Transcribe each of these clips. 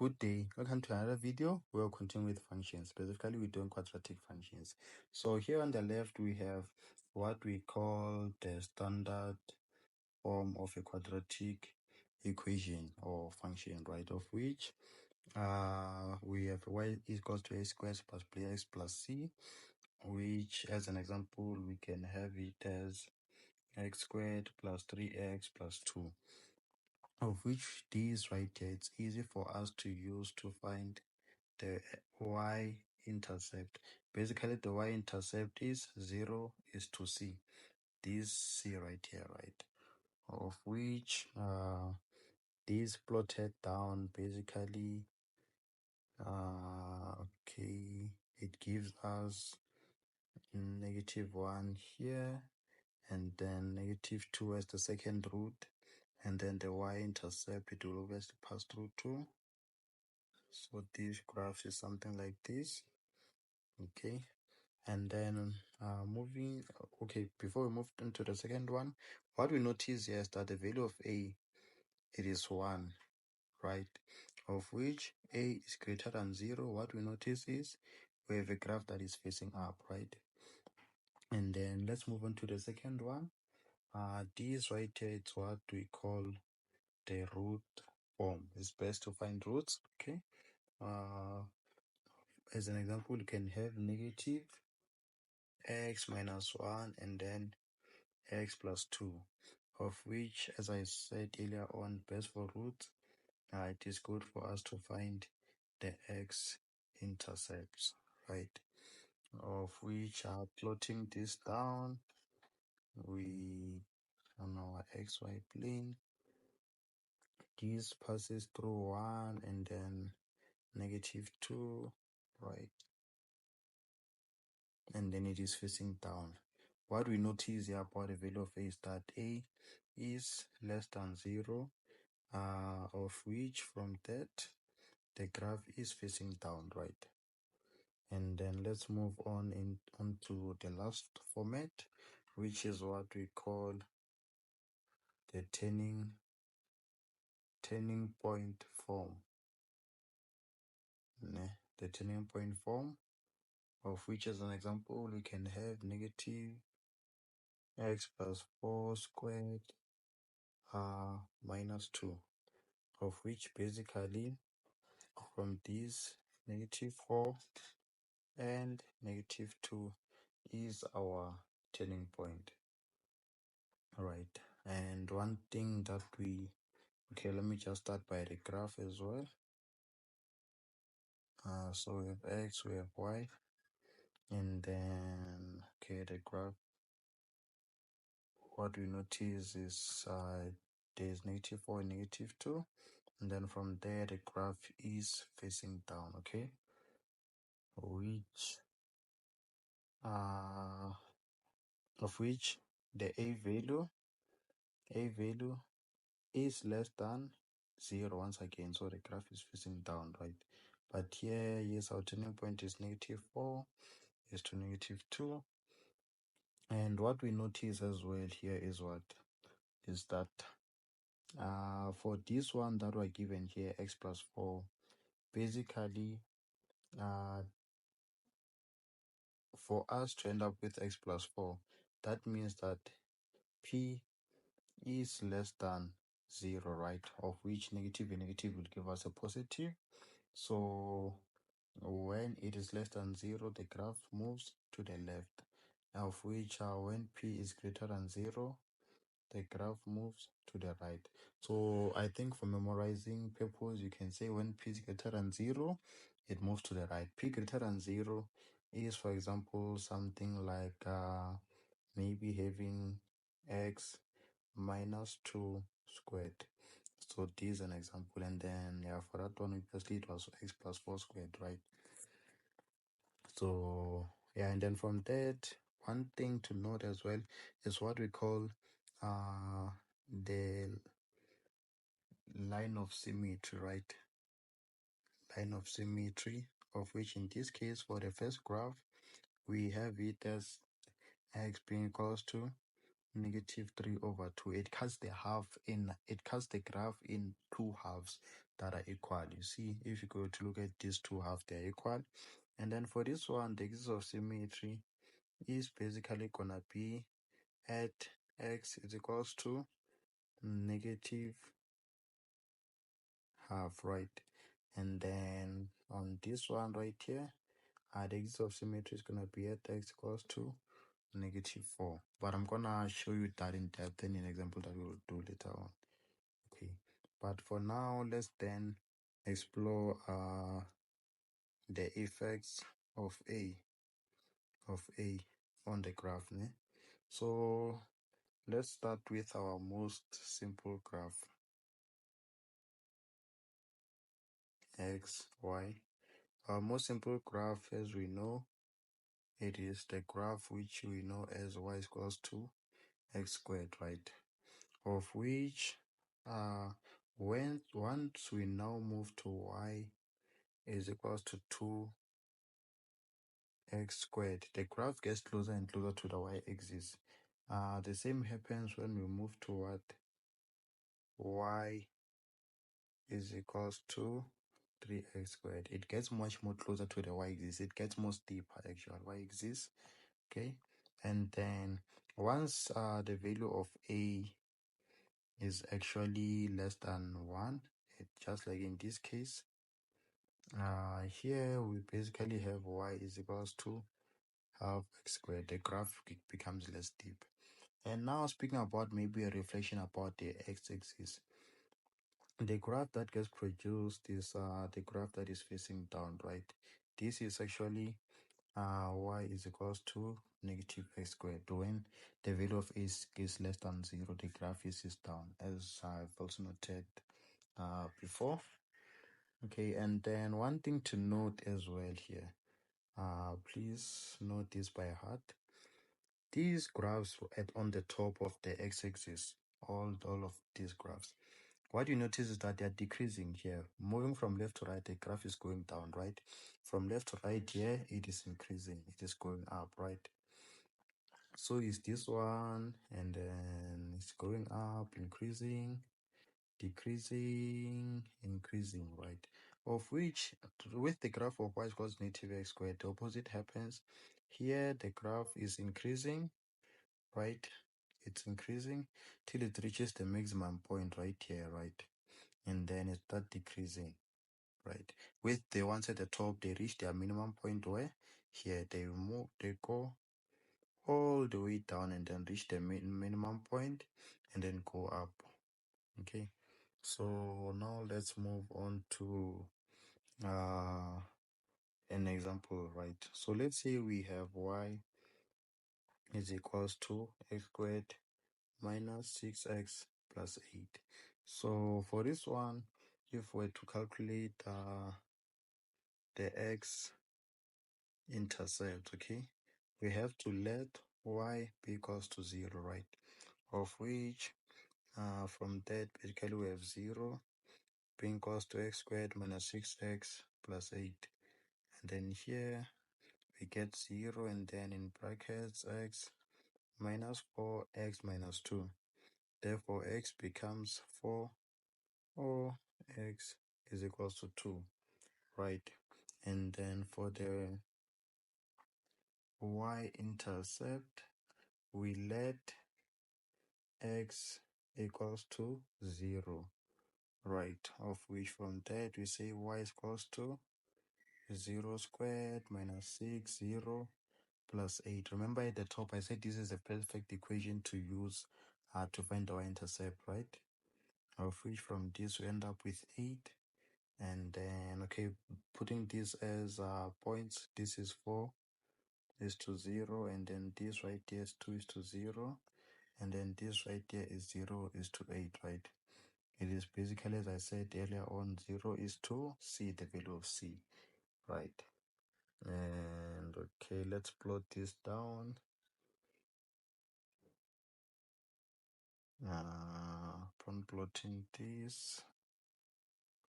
Good day, welcome to another video. We'll continue with functions. Specifically, we're doing quadratic functions. So here on the left, we have what we call the standard form of a quadratic equation or function, right? Of which we have y equals to a squared plus bx plus c, which as an example, we can have it as x squared plus 3x plus 2. Of which these right here, it's easy for us to use to find the y-intercept. Basically, the y-intercept is 0 is to c. This c right here, right? Of which this plotted down basically, okay, it gives us -1 here, and then -2 as the second root, and then the y-intercept, it will always pass through 2. So this graph is something like this, okay. And then moving, okay, before we move into the second one, what we notice here is that the value of a, it is 1, right? Of which a is greater than 0. What we notice is we have a graph that is facing up, right? And then let's move on to the second one. This right here, it's what we call the root form. It's best to find roots, okay? As an example, you can have negative x minus 1 and then x plus 2, of which, as I said earlier on, best for roots, it is good for us to find the x-intercepts, right? Of which, plotting this down, we on our xy plane, this passes through 1 and then -2, right? And then it is facing down. What we notice here about the value of a is that a is less than 0, of which from that the graph is facing down, right? And then let's move on onto the last format, which is what we call the turning point form. The turning point form, of which as an example we can have negative x plus 4 squared minus 2, of which basically from this -4 and -2 is our turning point, right? And one thing that okay, let me just start by the graph as well. So we have x, we have y, and then okay, the graph, what we notice is there's -4 and -2, and then from there the graph is facing down, okay, which of which the a value is less than 0 once again, so the graph is facing down, right? But here, yes, our turning point is -4 is to -2. And what we notice as well here is what is that for this one that we're given here, x plus 4, basically for us to end up with x plus 4, that means that p is less than 0, right? Of which negative and negative will give us a positive. So when it is less than 0, the graph moves to the left, of which when p is greater than 0, the graph moves to the right. So I think for memorizing purpose, you can say when p is greater than 0, it moves to the right. P greater than 0 is, for example, something like maybe having x minus 2 squared. So this is an example, and then yeah, for that one, obviously it was x plus 4 squared, right? So yeah, and then from that, one thing to note as well is what we call the line of symmetry, right? Line of symmetry, of which in this case for the first graph we have it as x being equals to -3/2. It cuts the graph in 2 halves. that are equal. You see, if you go to look at these two halves, they're equal. And then for this one, the axis of symmetry is basically gonna be at x is equals to negative half, right? And then on this one right here, the axis of symmetry is gonna be at x equals to -4. But I'm gonna show you that in depth in an example that we'll do later on. Okay, but for now, let's then explore the effects of a on the graph. Ne? So let's start with our most simple graph, x, y. Our most simple graph, as we know, it is the graph which we know as y is equals to x squared, right? Of which, once we now move to y is equals to 2x squared, the graph gets closer and closer to the y-axis. The same happens when we move to what? Y is equals to 3x squared. It gets much more closer to the y-axis. It gets more steeper, actual y-axis. Okay, and then once the value of a is actually less than 1, just like in this case, here we basically have y is equals to half x squared. The graph becomes less steep. And now speaking about maybe a reflection about the x-axis, the graph that gets produced is the graph that is facing down, right? This is actually y is equals to negative x squared. When the value of a is less than 0, the graph is down, as I've also noted before. Okay, and then one thing to note as well here, please note this by heart. These graphs on the top of the x-axis, all of these graphs, what you notice is that they are decreasing here. Moving from left to right, the graph is going down, right? From left to right here, it is increasing, it is going up, right? So is this one, and then it's going up, increasing, decreasing, increasing, right? Of which, with the graph of y equals negative x squared, the opposite happens. Here, the graph is increasing, right? It's increasing till it reaches the maximum point right here, right? And then it starts decreasing, right? With the ones at the top, they reach their minimum point where here they go all the way down and then reach the minimum point and then go up. Okay, so now let's move on to an example, right? So let's say we have y is equals to x squared minus 6x plus 8. So for this one, if we're to calculate the x intercept, okay, we have to let y be equals to 0, right? Of which from that basically we have 0 being equals to x squared minus 6x plus 8, and then here we get 0 and then in brackets x minus 4x minus 2. Therefore x becomes 4 or x is equals to 2, right? And then for the y-intercept, we let x equals to 0, right? Of which from that we say y is equals to 0 squared minus 6, 0 plus 8. Remember at the top I said this is a perfect equation to use to find our intercept, right? Of which from this we end up with 8. And then, okay, putting this as points, this is 4 is to 0, and then this right here is 2 is to 0, and then this right here is 0 is to 8, right? It is basically, as I said earlier on, 0 is to c, the value of c, right? And okay, let's plot this down. Upon plotting this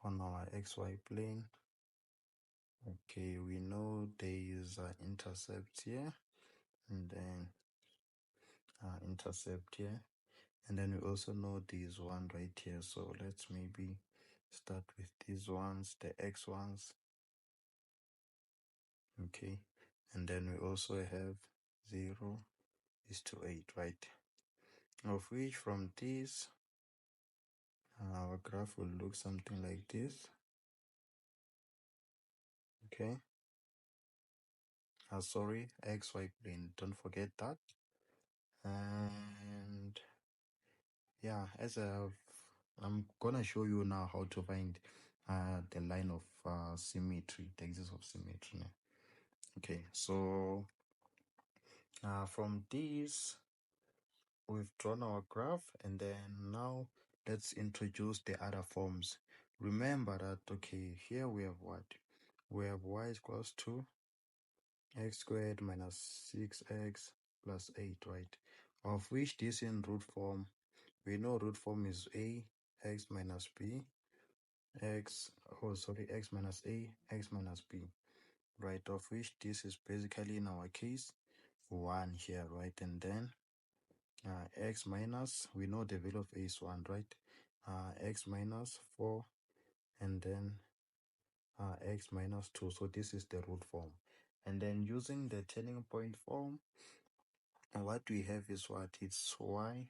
on our xy plane, okay, we know there is an intercept here, and then intercept here, and then we also know there is one right here. So let's maybe start with these ones, the x ones. Okay, and then we also have 0 is to 8, right? Of which from this our graph will look something like this. Okay, sorry, xy plane, don't forget that. And yeah, I'm gonna show you now how to find the line of symmetry, the axis of symmetry. Okay, so from this we've drawn our graph, and then now let's introduce the other forms. Remember that, okay, here we have what? We have y is equals to x squared minus 6x plus 8, right? Of which this in root form, we know root form is a x minus b x x minus a x minus b, right? Of which this is basically in our case 1 here, right? And then x minus, we know the value of a is 1, right? X minus 4, and then x minus 2. So this is the root form. And then using the turning point form, what we have is what? It's y.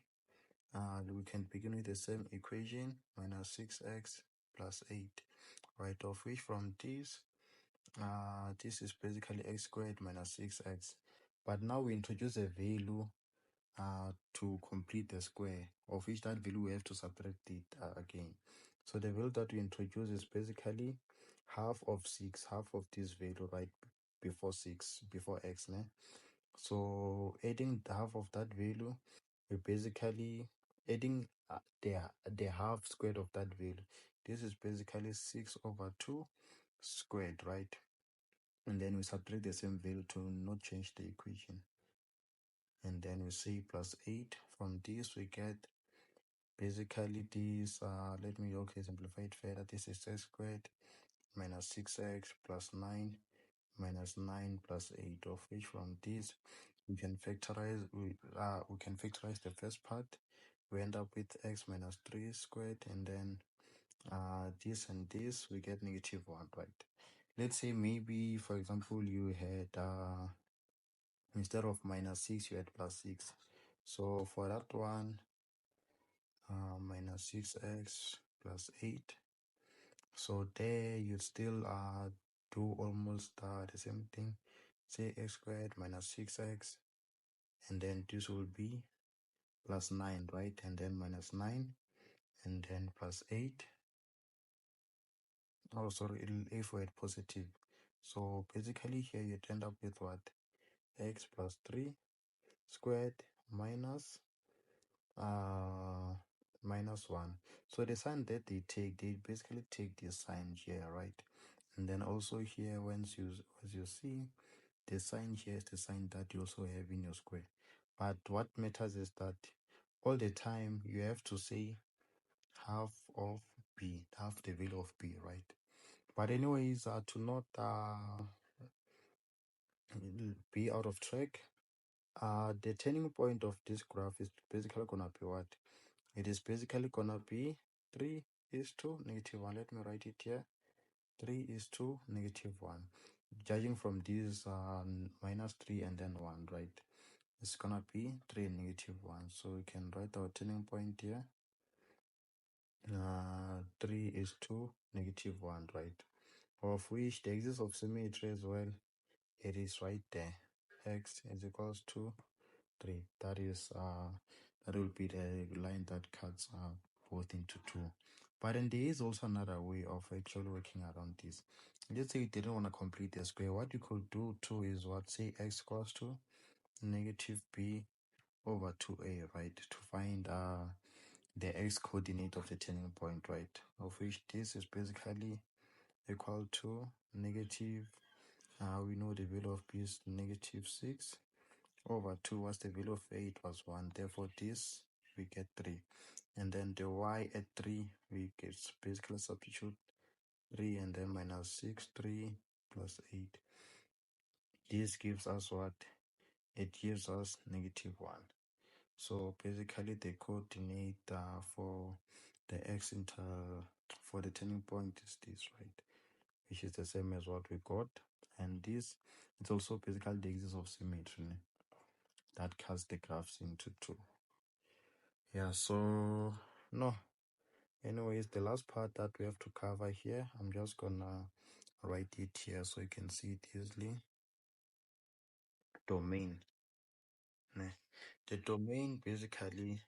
We can begin with the same equation, minus 6x plus 8, right? Of which from this is basically x squared minus 6x. But now we introduce a value to complete the square, of which that value we have to subtract it again. So the value that we introduce is basically half of 6, half of this value, right, before 6, before x. Ne? So adding the half of that value, we basically adding the half squared of that value. This is basically 6 over 2 squared, right? And then we subtract the same value to not change the equation. And then we say plus 8. From this we get basically this, let me simplify it further. This is x squared minus 6x plus 9 minus 9 plus 8, of which from this we can factorize the first part. We end up with x minus 3 squared, and then this and this, we get negative 1, right? Let's say maybe, for example, you had instead of minus 6 you had plus 6. So for that one, minus 6x plus 8. So there you still do almost the same thing. Say x squared minus 6x, and then this will be plus 9, right? And then minus 9, and then plus 8. Oh, sorry, if we had positive. So basically here you end up with what? X plus 3 squared minus minus 1. So the sign that they basically take this sign here, right? And then also here, as you see, the sign here is the sign that you also have in your square. But what matters is that all the time you have to say half of b, half the value of b, right? But anyways, to not be out of track, the turning point of this graph is basically gonna be what? It is basically gonna be 3 is to negative 1. Let me write it here. 3 is to negative 1. Judging from this minus 3 and then 1, right? It's gonna be 3 and negative 1. So we can write our turning point here. 3 is to negative 1, right? Of which the axis of symmetry as well, it is right there. X is equals to 3. That will be the line that cuts both into 2. But then there is also another way of actually working around this. Let's say you didn't want to complete the square. What you could do too is what? Say x equals to negative b over 2a, right? To find the x coordinate of the turning point, right? Of which this is basically equal to negative, we know the value of b is negative 6 over 2. Was the value of a? It was 1. Therefore this we get 3. And then the y at 3, we get basically substitute 3 and then minus 6, 3 plus 8. This gives us what? It gives us negative 1. So basically the coordinate for the x for the turning point is this, right? Which is the same as what we got. And this, it's also basically the axis of symmetry that cuts the graphs into two. Yeah, so no. Anyways, the last part that we have to cover here, I'm just gonna write it here so you can see it easily. Domain. The domain basically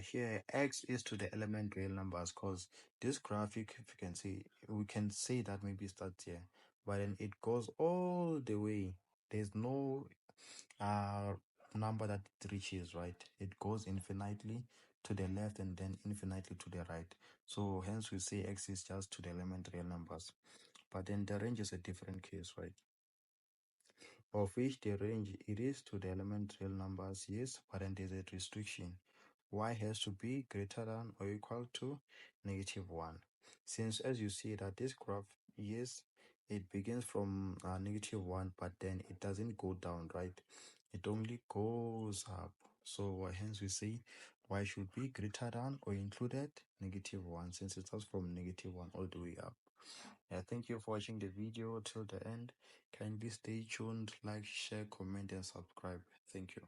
here x is to the element real numbers, because this graphic, if you can see, we can say that maybe it starts here, but then it goes all the way. There's no number that it reaches, right? It goes infinitely to the left and then infinitely to the right. So hence we say x is just to the element real numbers. But then the range is a different case, right? Of which the range, it is to the element real numbers, yes, but then there's a restriction. Y has to be greater than or equal to -1. Since as you see that this graph, yes, it begins from -1, but then it doesn't go down, right? It only goes up. So hence we say y should be greater than or included -1, since it starts from -1 all the way up. Yeah, thank you for watching the video till the end. Kindly stay tuned, like, share, comment, and subscribe. Thank you.